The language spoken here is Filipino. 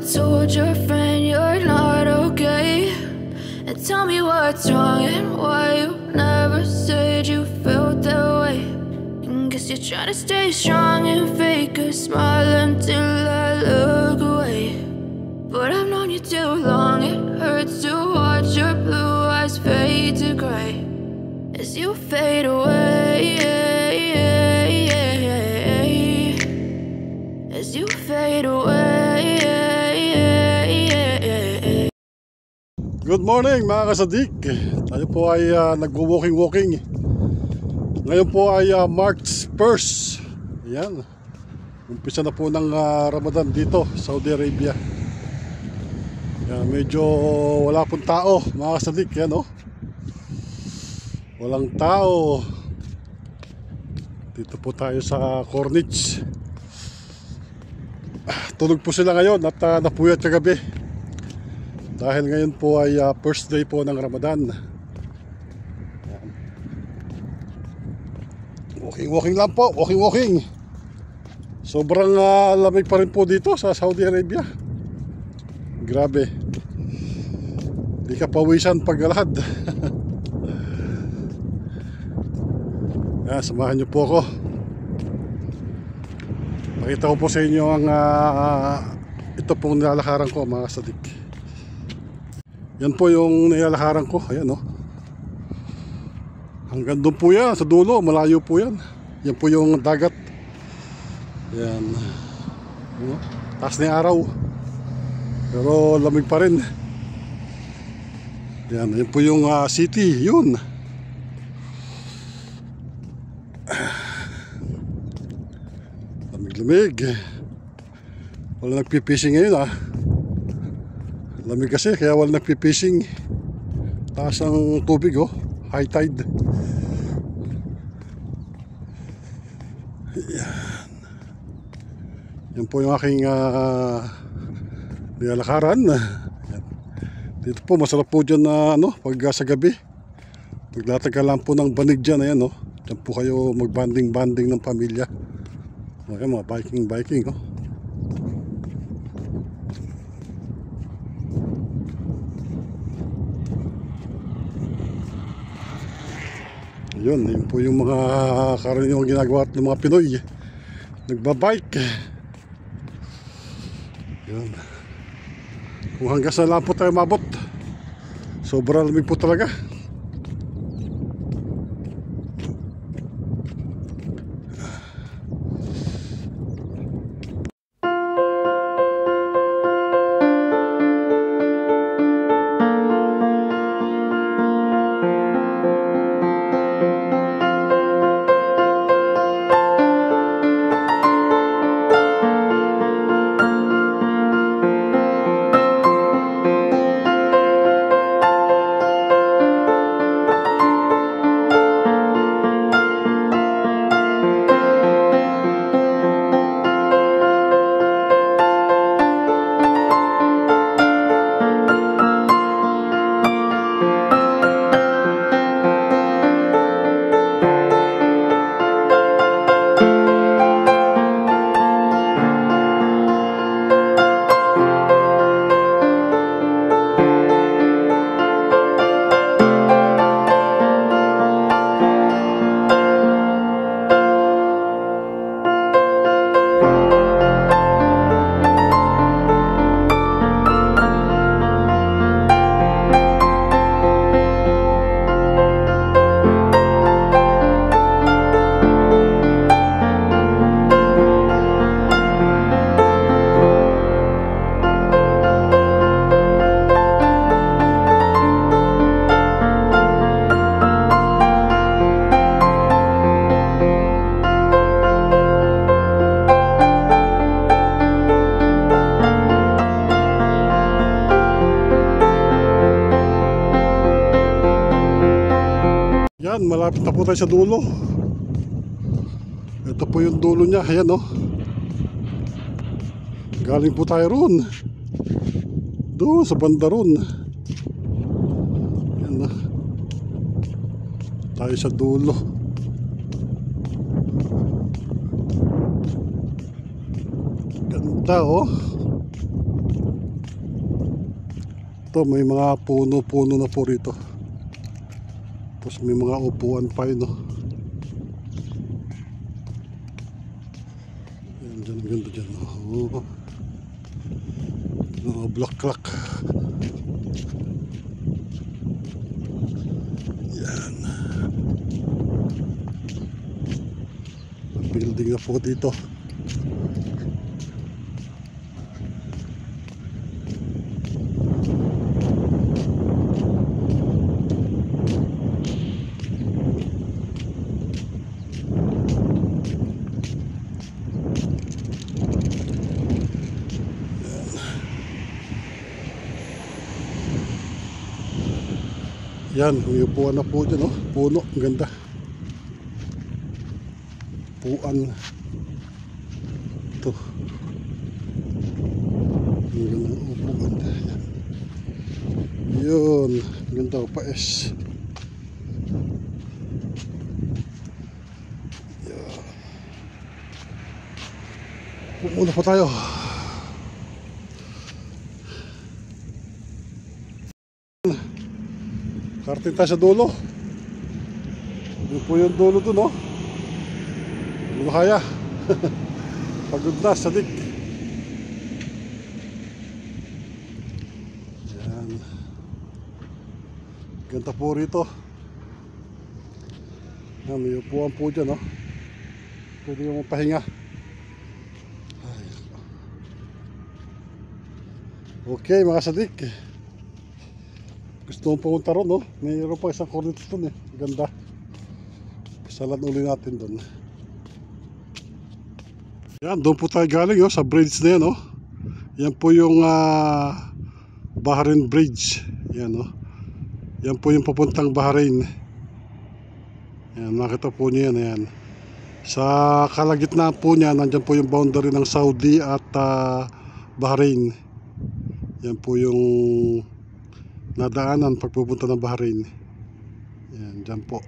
told your friend you're not okay? And tell me what's wrong and why you never said you felt that way. And guess you're trying to stay strong and fake a smile until I look away. But I've known you too long, it hurts to watch your blue eyes fade to gray as you fade away, as you fade away. Good morning mga kasadik. Tayo po ay nagwo-walking. Ngayon po ay March 1st. Ayan, umpisa na po ng Ramadan dito, Saudi Arabia. Ayan, medyo wala pong tao mga kasadik. Ayan, oh. Walang tao. Dito po tayo sa Corniche. Tulog po sila ngayon at napuyat kagabi. Dahil ngayon po ay first day po ng Ramadan. Walking lang po, walking. Sobrang lamig pa rin po dito sa Saudi Arabia. Grabe. Di ka pawisan paglalakad. Yan, samahan niyo po ako. Pakita ko po sa inyo ang ito pong nilalakaran ko mga kasadik. Yan po yung nilalakaran ko. Ayan, oh. Hanggang doon po yan, sa dulo, malayo po yan. Yan po yung dagat. Yan. Taas na yung araw. Pero lamig pa rin. Yan, yan po yung city. Yun. Lamig. Wala nagpipishing ngayon Lamig kasi kaya wala nagpipishing. Taas ang tubig, oh. High tide. Yan. Yan po yung aking nilalakaran. Dito po masarap po dyan na pag sa gabi. Paglatag ka lang po ng banig dyan. Ayan, oh. Dyan po kayo magbanding ng pamilya. Okay, mga biking, oh. Yun po yung mga karaniwang ginagawa ng mga Pinoy. Nagbabike. Yun. Kung hanggang saan lang po tayo mabot. Sobrang lamig po talaga. Yan, malapit na po tayo sa dulo. Ito po yung dulo niya. Ayan, oh. Galing po tayo roon. Doon sa banda roon. Yan na. Tayo sa dulo. Ganda, oh. Ito may mga puno-puno na po rito. Tapos may mga upuan pa yun, no? Ayan, dyan, ganda dyan. Oh. Black. Yan. Building na po dito. Yan, may upuan na po dyan, oh. Puno, ang ganda. Upuan. Ito. Ang ganda ng upuan. Yan. Yun, ang ganda pa es. Yan. Pumuna pa tayo. Karating tayo sa dulo. Yun po yung dulo dun, oh. Hindi mo kaya. Pagod na, sadik. Yan. Ganda po rito. Yan, may upuan po dyan, oh. Pwede yung mapahinga. Ay. Okay, mga sadik. Gusto mong pumunta ron, no? Mayroon pa isang cornet doon, eh. Ganda. Pasalan uli natin doon. Yan, doon po tayo galing, oh, sa bridge na yan, oh. Yan po yung Bahrain Bridge. Yan, oh. Yan po yung papuntang Bahrain. Yan, nakita po niyo yan, yan. Sa kalagitnaan po niya, nandyan po yung boundary ng Saudi at Bahrain. Yan po yung nadaanan pagpupunta ng Bahrain. Yan, dyan po.